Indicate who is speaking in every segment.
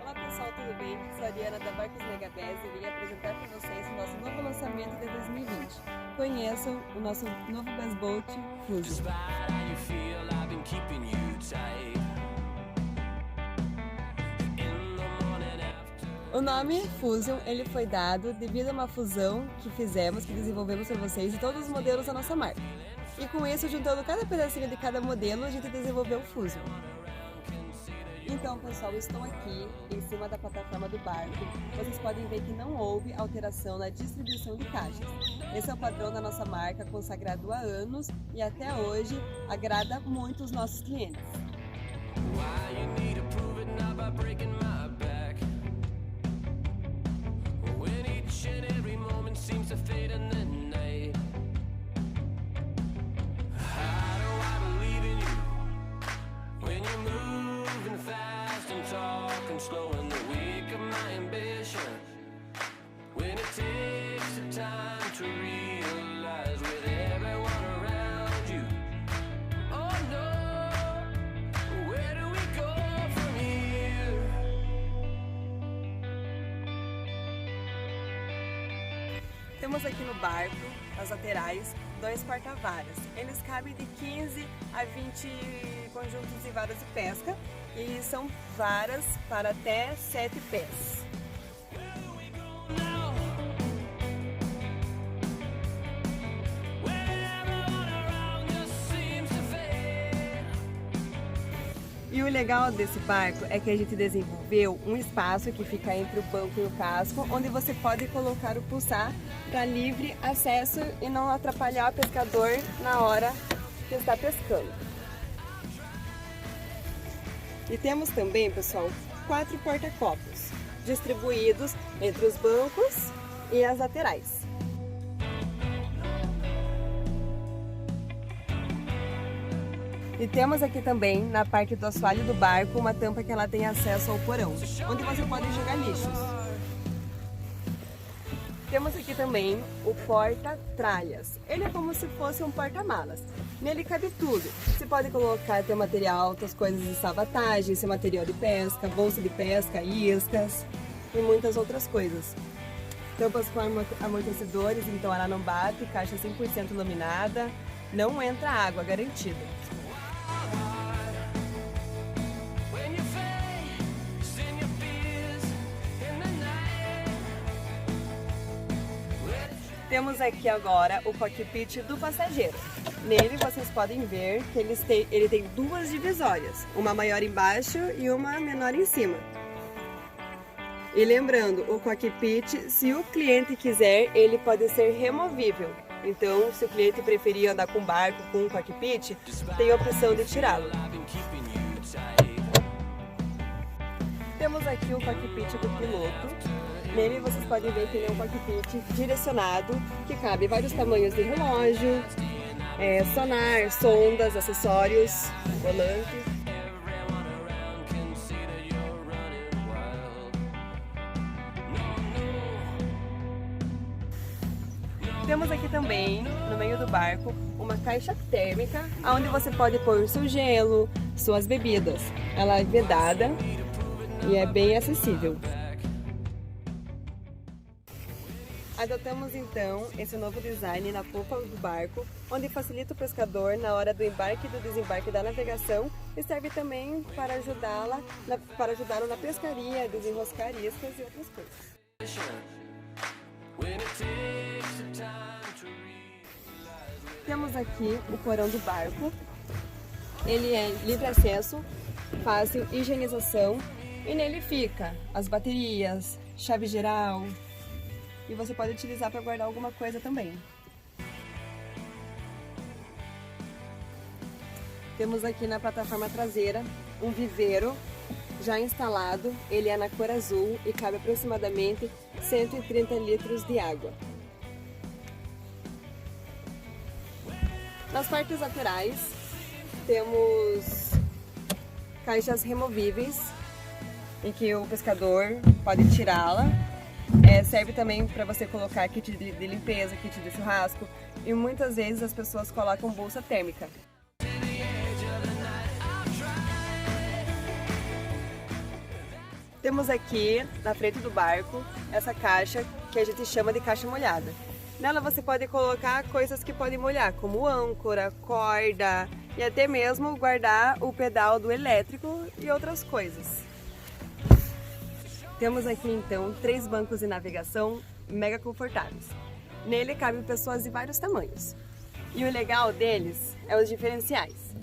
Speaker 1: Olá pessoal, tudo bem? Sou a Diana da Barcos Megabés e vim apresentar para vocês o nosso novo lançamento de 2020. Conheçam o nosso novo Bass Boat Fusion. O nome Fusion ele foi dado devido a uma fusão que fizemos, que desenvolvemos para vocês e todos os modelos da nossa marca. E com isso, juntando cada pedacinho de cada modelo, a gente desenvolveu o Fusion. Então pessoal, estou aqui em cima da plataforma do barco. Vocês podem ver que não houve alteração na distribuição de caixas. Esse é o padrão da nossa marca, consagrado há anos e até hoje agrada muito os nossos clientes.
Speaker 2: Slowing the wake of my ambition. When it takes the time to realize with everyone around you. Oh no, where do we go from here?
Speaker 1: Temos aqui no barco, nas laterais, 2 porta-varas. Eles cabem de 15 a 20 conjuntos de varas de pesca e são varas para até 7 pés. E o legal desse barco é que a gente desenvolveu um espaço que fica entre o banco e o casco, onde você pode colocar o pulsar para livre acesso e não atrapalhar o pescador na hora que está pescando. E temos também, pessoal, 4 porta-copos distribuídos entre os bancos e as laterais. E temos aqui também, na parte do assoalho do barco, uma tampa que ela tem acesso ao porão, onde você pode jogar lixos. Temos aqui também o porta-tralhas. Ele é como se fosse um porta-malas. Nele cabe tudo. Você pode colocar teu material, outras coisas de salvatagem, seu material de pesca, bolsa de pesca, iscas e muitas outras coisas. Tampas com amortecedores, então ela não bate, caixa 100% iluminada, não entra água, garantido. Temos aqui agora o cockpit do passageiro. Nele vocês podem ver que ele tem 2 divisórias, uma maior embaixo e uma menor em cima. E lembrando, o cockpit, se o cliente quiser, ele pode ser removível. Então, se o cliente preferir andar com barco, com um cockpit, tem a opção de tirá-lo. Temos aqui o cockpit do piloto. Nele vocês podem ver que ele é um cockpit direcionado, que cabe vários tamanhos de relógio, sonar, sondas, acessórios, volante. Temos aqui também, no meio do barco, uma caixa térmica, onde você pode pôr seu gelo, suas bebidas. Ela é vedada e é bem acessível. Adotamos então esse novo design na popa do barco, onde facilita o pescador na hora do embarque e do desembarque da navegação e serve também para ajudá-lo na pescaria, desenroscar iscas e outras coisas. Temos aqui o porão do barco. Ele é livre acesso, fácil higienização e nele fica as baterias, chave geral, e você pode utilizar para guardar alguma coisa também. Temos aqui na plataforma traseira um viveiro já instalado, ele é na cor azul e cabe aproximadamente 130 litros de água. Nas partes laterais temos caixas removíveis em que o pescador pode tirá-la. Serve também para você colocar kit de limpeza, kit de churrasco, e muitas vezes as pessoas colocam bolsa térmica. Temos aqui na frente do barco essa caixa que a gente chama de caixa molhada. Nela você pode colocar coisas que podem molhar, como âncora, corda e até mesmo guardar o pedal do elétrico e outras coisas. Temos aqui então 3 bancos de navegação mega confortáveis. Nele cabem pessoas de vários tamanhos. E o legal deles é os diferenciais.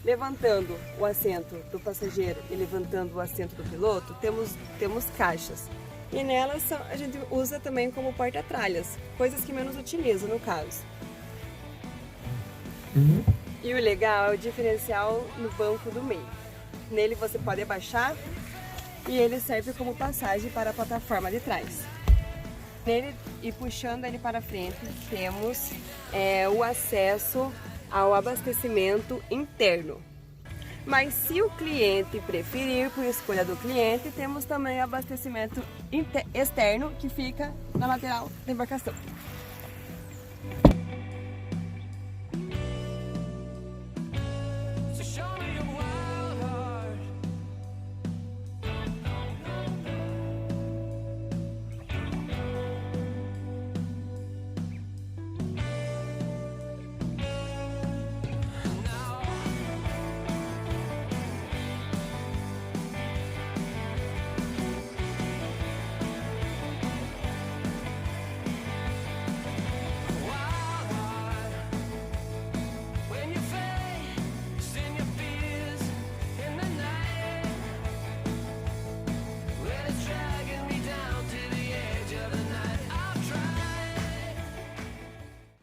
Speaker 1: Levantando o assento do passageiro e levantando o assento do piloto, temos caixas. E nelas a gente usa também como porta-tralhas, coisas que menos utilizo no caso. E o legal é o diferencial no banco do meio. Nele você pode abaixar e ele serve como passagem para a plataforma de trás. Nele, e puxando ele para frente, temos o acesso ao abastecimento interno. Mas se o cliente preferir, por escolha do cliente, temos também abastecimento externo que fica na lateral da embarcação.